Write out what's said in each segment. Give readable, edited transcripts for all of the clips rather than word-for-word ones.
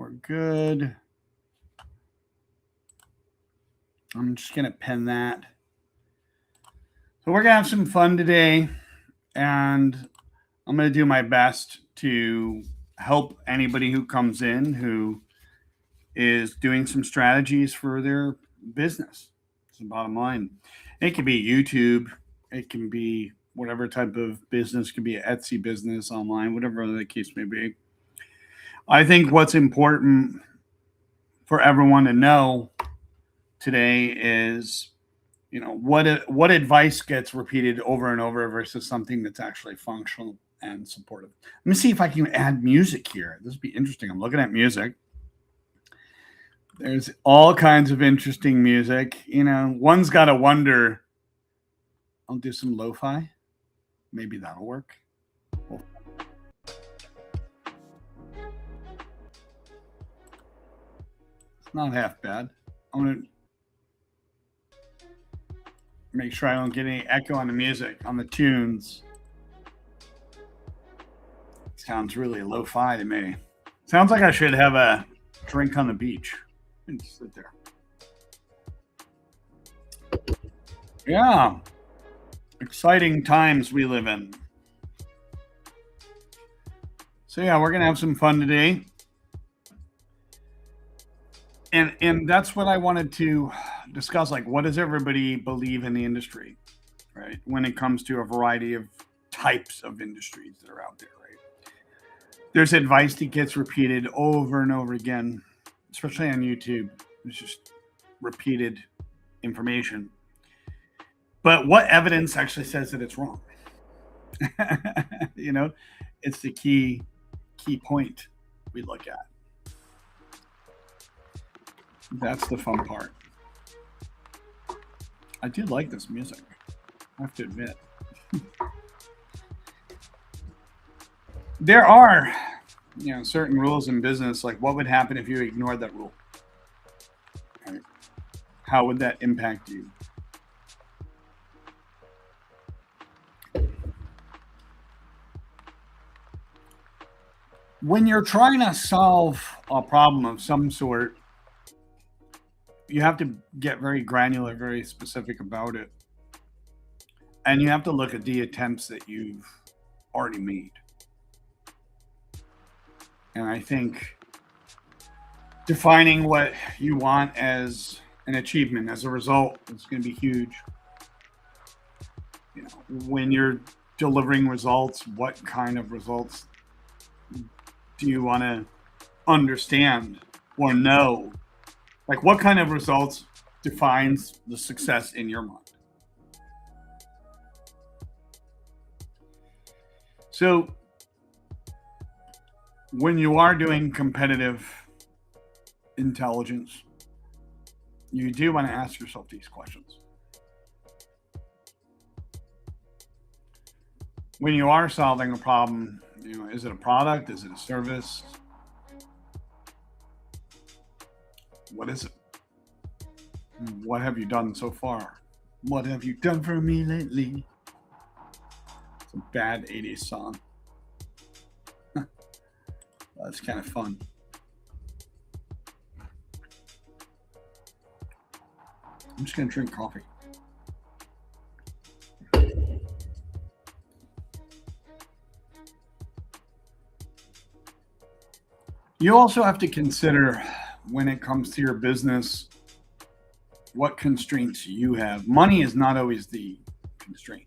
We're good. I'm just going to pin that. So we're going to have some fun today, and I'm going to do my best to help anybody who comes in who is doing some strategies for their business. It's the bottom line. It can be YouTube. It can be whatever type of business. It could be an Etsy business online, whatever the case may be. I think what's important for everyone to know today is, what advice gets repeated over and over versus something that's actually functional and supportive. Let me see if I can add music here. This would be interesting. I'm looking at music. There's all kinds of interesting music. One's got to wonder. I'll do some lo-fi. Maybe that'll work. It's not half bad. I'm going to make sure I don't get any echo on the music, on the tunes. Sounds really lo-fi to me. Sounds like I should have a drink on the beach and just sit there. Yeah. Exciting times we live in. So yeah, we're going to have some fun today. And that's what I wanted to discuss. Like, what does everybody believe in the industry, right? When it comes to a variety of types of industries that are out there, right? There's advice that gets repeated over and over again, especially on YouTube. It's just repeated information. But what evidence actually says that it's wrong? It's the key point we look at. That's the fun part. I do like this music, I have to admit. There are, certain rules in business, like what would happen if you ignored that rule? Right? How would that impact you? When you're trying to solve a problem of some sort, you have to get very granular, very specific about it. And you have to look at the attempts that you've already made. And I think defining what you want as an achievement, as a result, is going to be huge. When you're delivering results, what kind of results do you want to understand or know? Like, what kind of results defines the success in your mind? So when you are doing competitive intelligence, you do want to ask yourself these questions. When you are solving a problem, is it a product? Is it a service? What is it? What have you done so far? What have you done for me lately? It's a bad 80s song. That's kind of fun. I'm just going to drink coffee. You also have to consider, when it comes to your business, what constraints you have. Money is not always the constraint.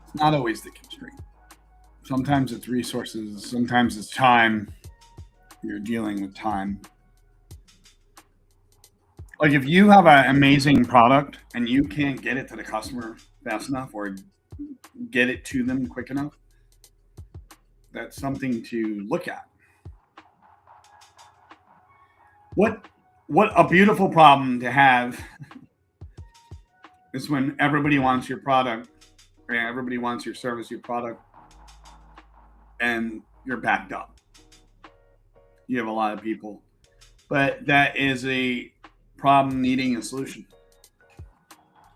It's not always the constraint. Sometimes it's resources, sometimes it's time. You're dealing with time. Like, if you have an amazing product and you can't get it to the customer fast enough or get it to them quick enough, that's something to look at. What a beautiful problem to have is when everybody wants your product, or everybody wants your service, your product, and you're backed up. You have a lot of people, but that is a problem needing a solution.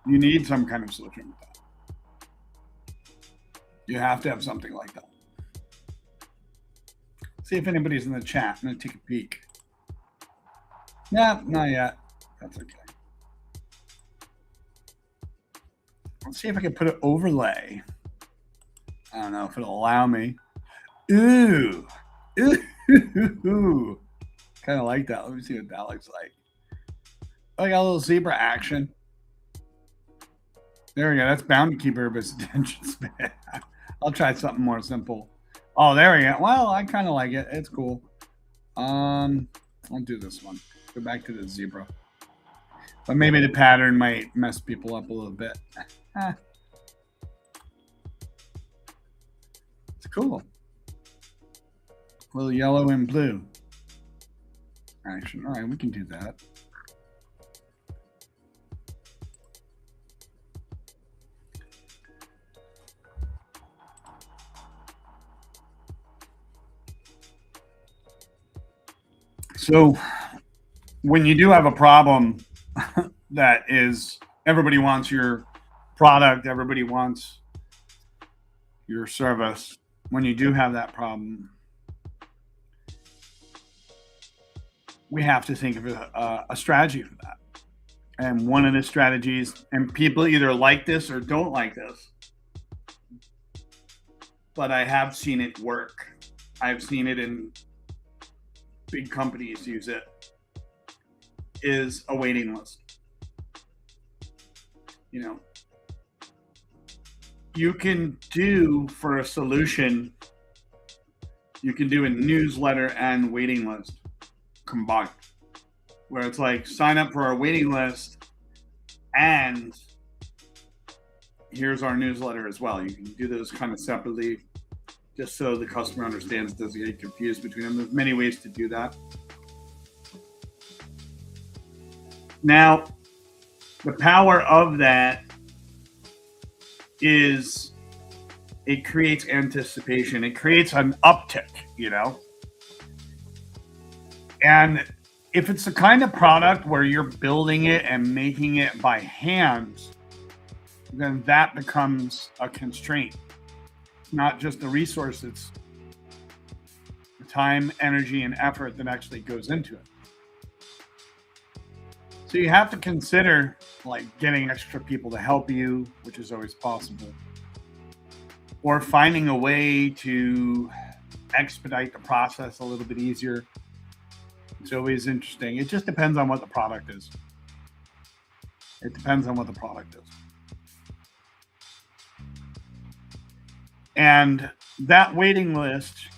You need some kind of solution with that. You have to have something like that. See if anybody's in the chat. I'm going to take a peek. Yeah, not yet. That's okay. Let's see if I can put an overlay. I don't know if it'll allow me. Ooh. Ooh. Kind of like that. Let me see what that looks like. Oh, I got a little zebra action. There we go. That's bound to keep everybody's attention span. I'll try something more simple. Oh, there we go. Well, I kind of like it. It's cool. I'll do this one. Go back to the zebra. But maybe the pattern might mess people up a little bit. It's cool. A little yellow and blue action. All right, we can do that. So when you do have a problem that is everybody wants your product, everybody wants your service, when you do have that problem, we have to think of a strategy for that. And one of the strategies, and people either like this or don't like this, but I have seen it work. I've seen it in big companies use it, is a waiting list. You know, you can do for a solution, you can do a newsletter and waiting list combined, where it's like sign up for our waiting list and here's our newsletter as well. You can do those kind of separately just so the customer understands, doesn't get confused between them. There's many ways to do that. Now, the power of that is it creates anticipation. It creates an uptick, you know? And if it's the kind of product where you're building it and making it by hand, then that becomes a constraint. It's not just the resource, it's the time, energy, and effort that actually goes into it. So you have to consider like getting extra people to help you, which is always possible, or finding a way to expedite the process a little bit easier. It's always interesting. It just depends on what the product is. It depends on what the product is. And that waiting list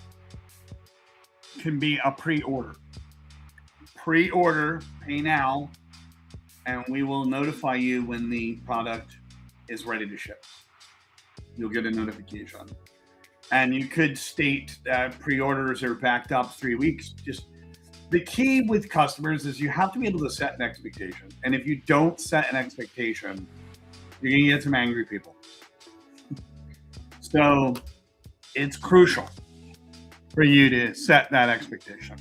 can be a pre-order. Pre-order, pay now, and we will notify you when the product is ready to ship. You'll get a notification. And you could state that pre-orders are backed up 3 weeks. Just the key with customers is you have to be able to set an expectation. And if you don't set an expectation, you're going to get some angry people. So it's crucial for you to set that expectation,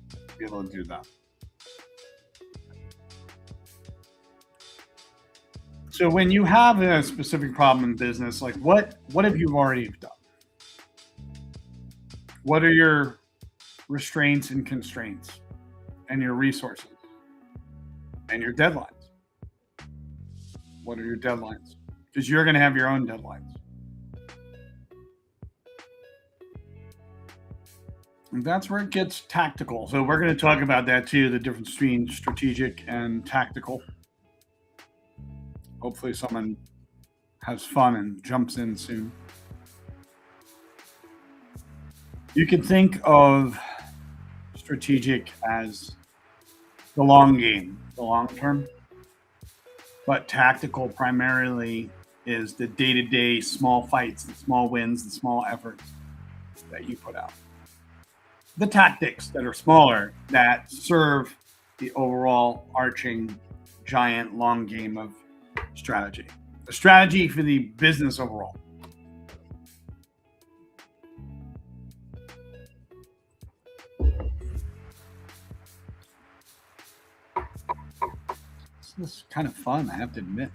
to be able to do that. So when you have a specific problem in business, like what have you already done? What are your restraints and constraints and your resources and your deadlines? What are your deadlines? Because you're going to have your own deadlines. And that's where it gets tactical. So we're going to talk about that too, the difference between strategic and tactical. Hopefully someone has fun and jumps in soon. You can think of strategic as the long game, the long term, but tactical primarily is the day-to-day small fights, the small wins, the small efforts that you put out. The tactics that are smaller that serve the overall arching giant long game of strategy. A strategy for the business overall. This is kind of fun, I have to admit.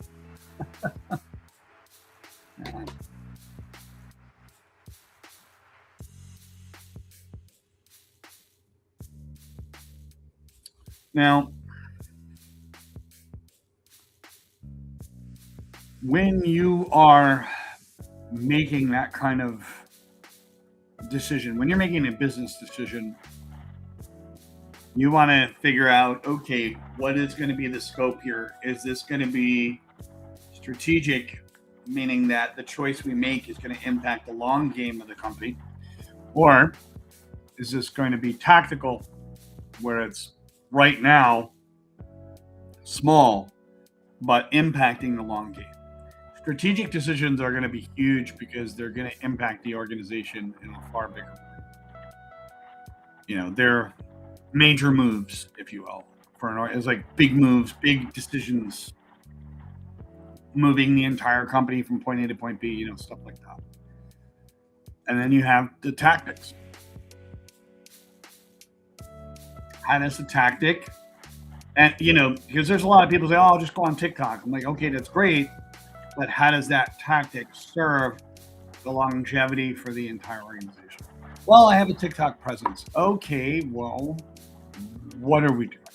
Now, when you are making that kind of decision, when you're making a business decision, you want to figure out, okay, what is going to be the scope here? Is this going to be strategic, meaning that the choice we make is going to impact the long game of the company? Or is this going to be tactical, where it's right now small, but impacting the long game? Strategic decisions are going to be huge because they're going to impact the organization in a far bigger way. They're major moves, if you will, it's like big moves, big decisions, moving the entire company from point A to point B, stuff like that. And then you have the tactics. How does the tactic, and because there's a lot of people say, "Oh, I'll just go on TikTok." I'm like, okay, that's great, but how does that tactic serve the longevity for the entire organization? Well, I have a TikTok presence. Okay, well, what are we doing?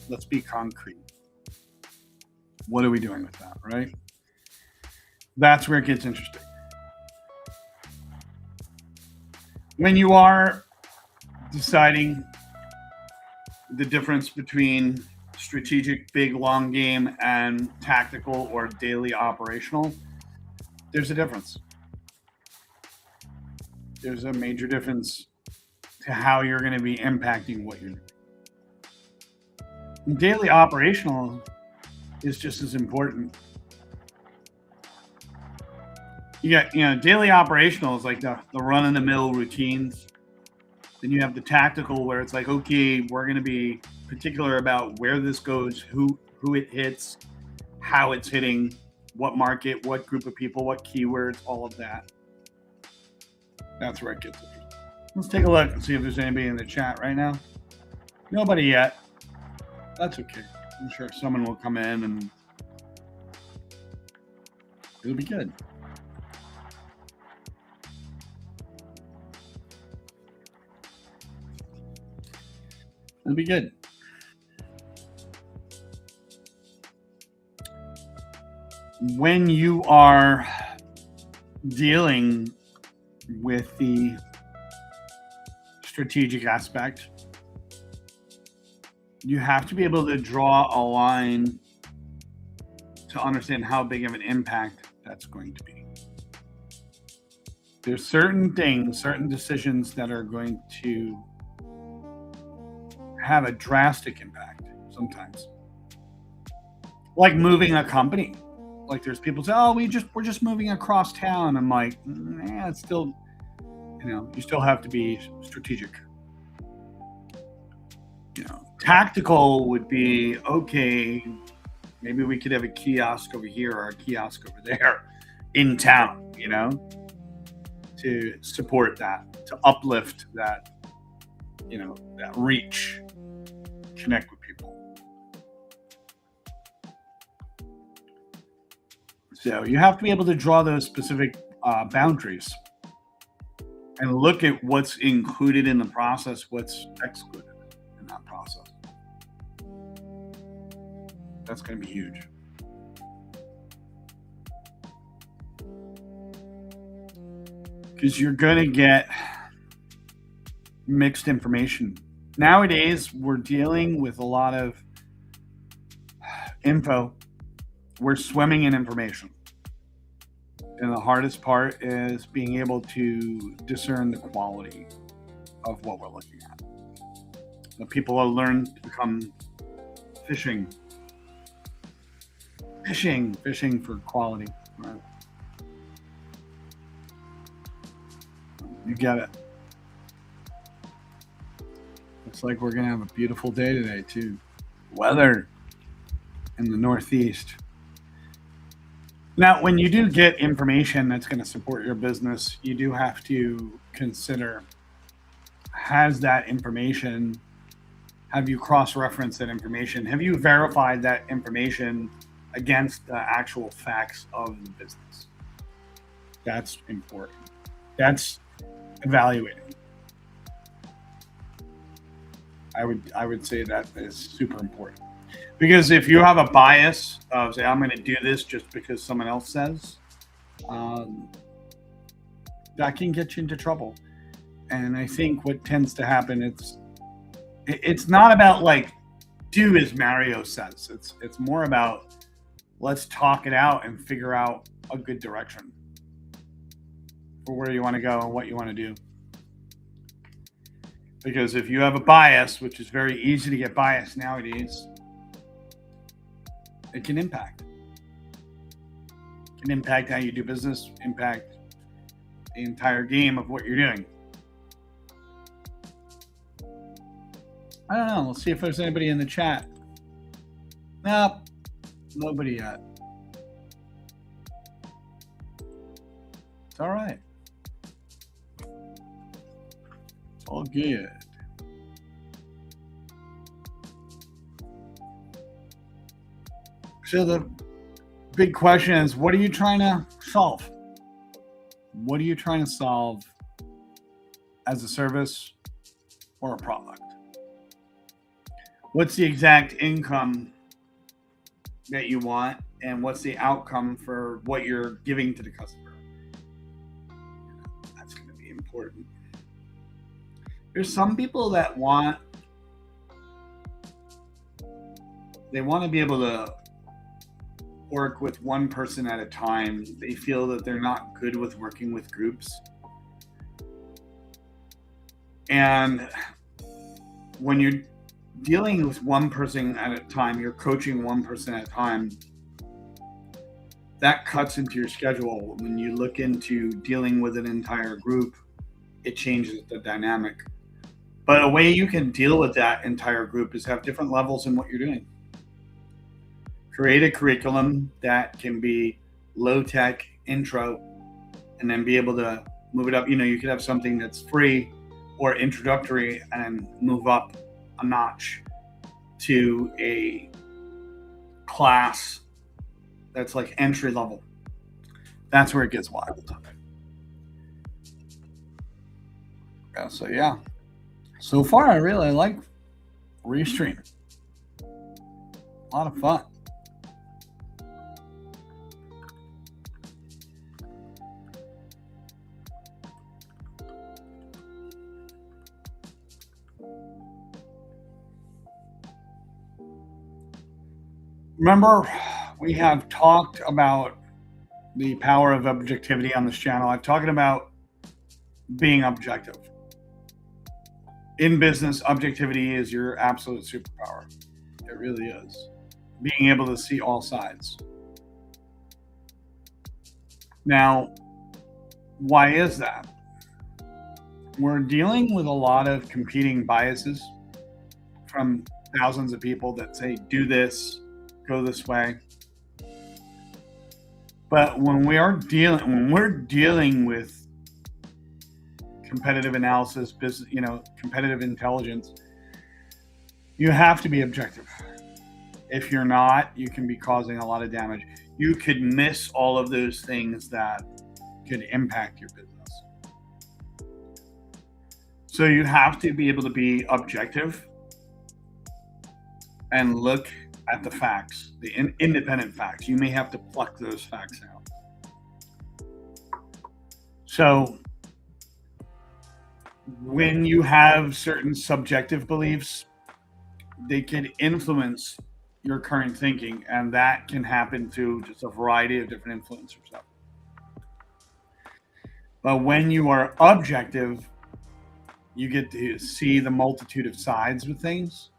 Let's be concrete. What are we doing with that, right? That's where it gets interesting. When you are deciding the difference between strategic, big, long game and tactical or daily operational, there's a difference. There's a major difference to how you're going to be impacting what you're doing. And daily operational is just as important. You got, daily operational is like the run-of-the-mill routines. Then you have the tactical, where it's like, okay, we're going to be particular about where this goes, who it hits, how it's hitting, what market, what group of people, what keywords, all of that. That's where it gets interesting. Let's take a look and see if there's anybody in the chat right now. Nobody yet. That's okay. I'm sure someone will come in and it'll be good. It'll be good. When you are dealing with the strategic aspect, you have to be able to draw a line to understand how big of an impact that's going to be. There's certain things, certain decisions that are going to have a drastic impact sometimes. Like moving a company. Like there's people say, "Oh, we're just moving across town." I'm like, it's still, you still have to be strategic. Tactical would be, okay, maybe we could have a kiosk over here or a kiosk over there in town, to support that, to uplift that, that reach, connect with people. So you have to be able to draw those specific boundaries and look at what's included in the process, what's excluded in that process. That's going to be huge. Because you're going to get mixed information. Nowadays, we're dealing with a lot of info. We're swimming in information. And the hardest part is being able to discern the quality of what we're looking at. The people have learned to become fishing for quality. Right? You get it. Looks like we're gonna have a beautiful day today too. Weather in the Northeast. Now, when you do get information that's going to support your business, you do have to consider, have you cross-referenced that information? Have you verified that information against the actual facts of the business? That's important. That's evaluating. I would say that is super important. Because if you have a bias of, say, I'm going to do this just because someone else says, that can get you into trouble. And I think what tends to happen, it's not about like do as Mario says. It's more about let's talk it out and figure out a good direction for where you want to go and what you want to do. Because if you have a bias, which is very easy to get biased nowadays, it can impact. It can impact how you do business, impact the entire game of what you're doing. I don't know. Let's see if there's anybody in the chat. Nope. Nobody yet. It's all right. It's all good. So the big question is, what are you trying to solve? What are you trying to solve as a service or a product? What's the exact income that you want, and what's the outcome for what you're giving to the customer? That's going to be important. There's some people that they want to be able to work with one person at a time. They feel that they're not good with working with groups. And when you're dealing with one person at a time, you're coaching one person at a time, that cuts into your schedule. When you look into dealing with an entire group, it changes the dynamic. But a way you can deal with that entire group is have different levels in what you're doing. Create a curriculum that can be low tech intro, and then be able to move it up. You could have something that's free or introductory and move up a notch to a class that's like entry level. That's where it gets wild. So yeah, so far I really like Restream. A lot of fun. Remember, we have talked about the power of objectivity on this channel. I'm talking about being objective. In business, objectivity is your absolute superpower. It really is. Being able to see all sides. Now, why is that? We're dealing with a lot of competing biases from thousands of people that say, do this, go this way. But when we're dealing with competitive analysis, business, competitive intelligence, you have to be objective. If you're not, you can be causing a lot of damage. You could miss all of those things that could impact your business. So you have to be able to be objective and look at the facts, the independent facts. You may have to pluck those facts out. So when you have certain subjective beliefs, they can influence your current thinking, and that can happen through just a variety of different influencers. But when you are objective, you get to see the multitude of sides with things.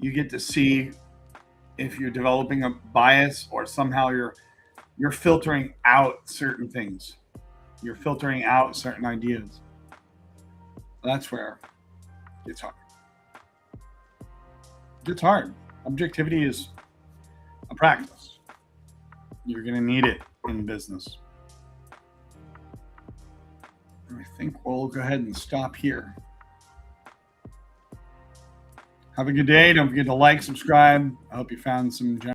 You get to see if you're developing a bias or somehow you're filtering out certain things. You're filtering out certain ideas. That's where it gets hard. It's hard. Objectivity is a practice. You're going to need it in business. I think we'll go ahead and stop here. Have a good day. Don't forget to like, subscribe. I hope you found some